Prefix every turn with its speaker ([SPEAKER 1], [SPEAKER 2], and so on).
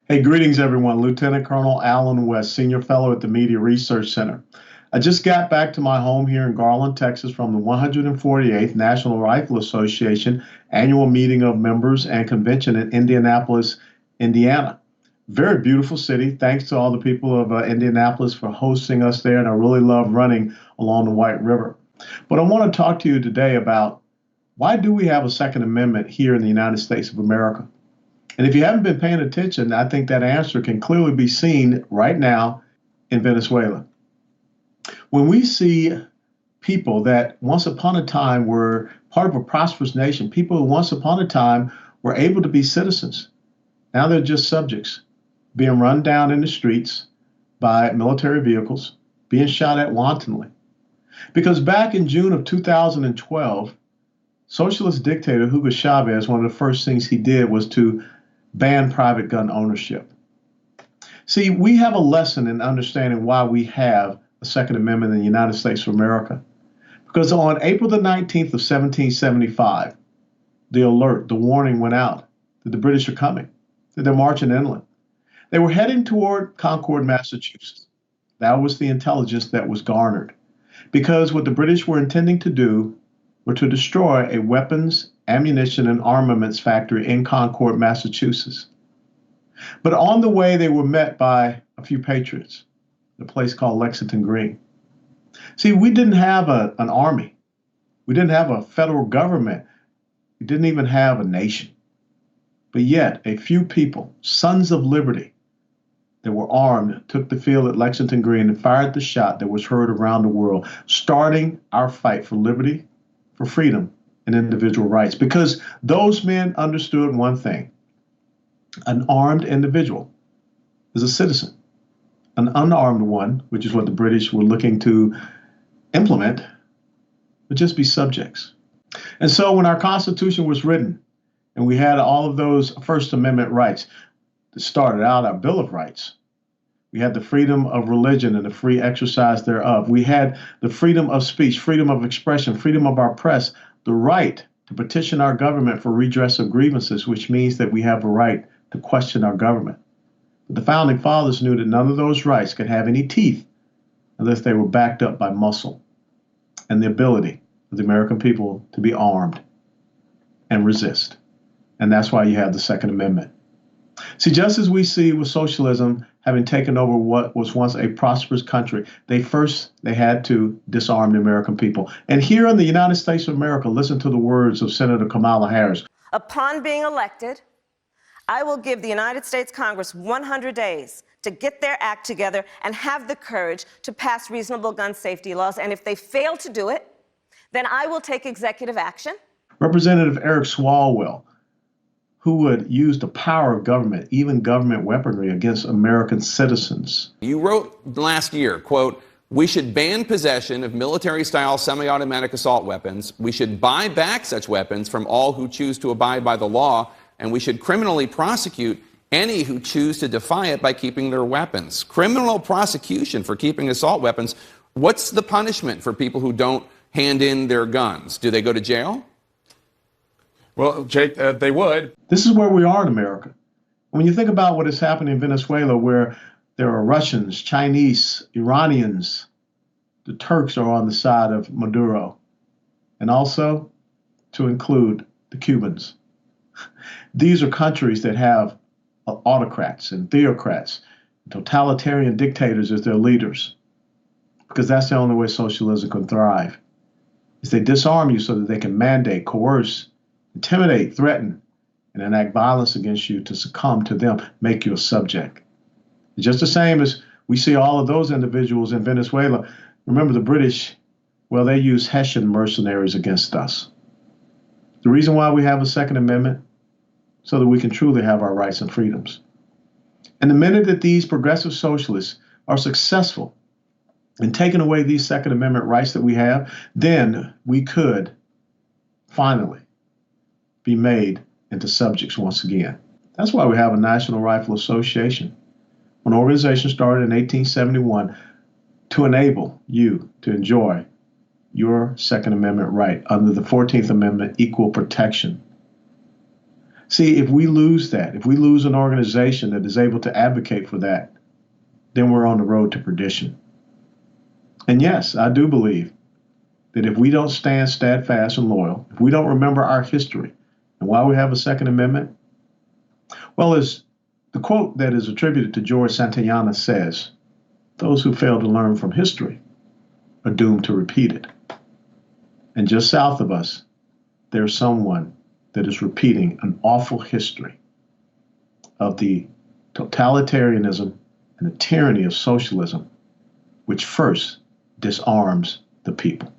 [SPEAKER 1] Hey, greetings, everyone. Lieutenant Colonel Alan West, Senior Fellow at the Media Research Center. I just got back to my home here in Garland, Texas from the 148th National Rifle Association annual meeting of members and convention in Indianapolis, Indiana. Very beautiful city. Thanks to all the people of Indianapolis for hosting us there, and I really love running along the White River. But I want to talk to you today about why do we have a Second Amendment here in the United States of America? And if you haven't been paying attention, I think that answer can clearly be seen right now in Venezuela. When we see people that once upon a time were part of a prosperous nation, people who once upon a time were able to be citizens, now they're just subjects, being run down in the streets by military vehicles, being shot at wantonly. Because back in June of 2012, socialist dictator Hugo Chavez, one of the first things he did was to ban private gun ownership. See, we have a lesson in understanding why we have a Second Amendment in the United States of America. Because on April the 19th of 1775, the alert, the warning went out that the British are coming, that they're marching inland. They were heading toward Concord, Massachusetts. That was the intelligence that was garnered. Because what the British were intending to do were to destroy a weapons, ammunition, and armaments factory in Concord, Massachusetts. But on the way, they were met by a few patriots, a place called Lexington Green. See, we didn't have an army. We didn't have a federal government. We didn't even have a nation. But yet, a few people, sons of liberty, that were armed, took the field at Lexington Green and fired the shot that was heard around the world, starting our fight for liberty, for freedom, and individual rights. Because those men understood one thing: an armed individual is a citizen. An unarmed one, which is what the British were looking to implement, would just be subjects. And so when our Constitution was written and we had all of those First Amendment rights that started out our Bill of Rights, we had the freedom of religion and the free exercise thereof. We had the freedom of speech, freedom of expression, freedom of our press, the right to petition our government for redress of grievances, which means that we have a right to question our government. But the founding fathers knew that none of those rights could have any teeth unless they were backed up by muscle and the ability of the American people to be armed and resist. And that's why you have the Second Amendment. See, just as we see with socialism having taken over what was once a prosperous country, they had to disarm the American people. And here in the United States of America, listen to the words of Senator Kamala Harris.
[SPEAKER 2] Upon being elected, I will give the United States Congress 100 days to get their act together and have the courage to pass reasonable gun safety laws. And if they fail to do it, then I will take executive action.
[SPEAKER 1] Representative Eric Swalwell, who would use the power of government, even government weaponry, against American citizens.
[SPEAKER 3] You wrote last year, quote, "We should ban possession of military-style semi-automatic assault weapons. We should buy back such weapons from all who choose to abide by the law, and we should criminally prosecute any who choose to defy it by keeping their weapons." Criminal prosecution for keeping assault weapons. What's the punishment for people who don't hand in their guns? Do they go to jail?
[SPEAKER 4] Well, Jake, they would.
[SPEAKER 1] This is where we are in America. When you think about what is happening in Venezuela, where there are Russians, Chinese, Iranians, the Turks are on the side of Maduro, and also to include the Cubans. These are countries that have autocrats and theocrats, totalitarian dictators as their leaders, because that's the only way socialism can thrive, is they disarm you so that they can mandate, coerce, intimidate, threaten, and enact violence against you to succumb to them, make you a subject. Just the same as we see all of those individuals in Venezuela. Remember the British, well, they use Hessian mercenaries against us. The reason why we have a Second Amendment, so that we can truly have our rights and freedoms. And the minute that these progressive socialists are successful in taking away these Second Amendment rights that we have, then we could finally be made into subjects once again. That's why we have a National Rifle Association, an organization started in 1871 to enable you to enjoy your Second Amendment right under the 14th Amendment, equal protection. See, if we lose that, if we lose an organization that is able to advocate for that, then we're on the road to perdition. And yes, I do believe that if we don't stand steadfast and loyal, if we don't remember our history and why we have a Second Amendment, well, as the quote that is attributed to George Santayana says, those who fail to learn from history are doomed to repeat it. And just south of us, there's someone that is repeating an awful history of the totalitarianism and the tyranny of socialism, which first disarms the people.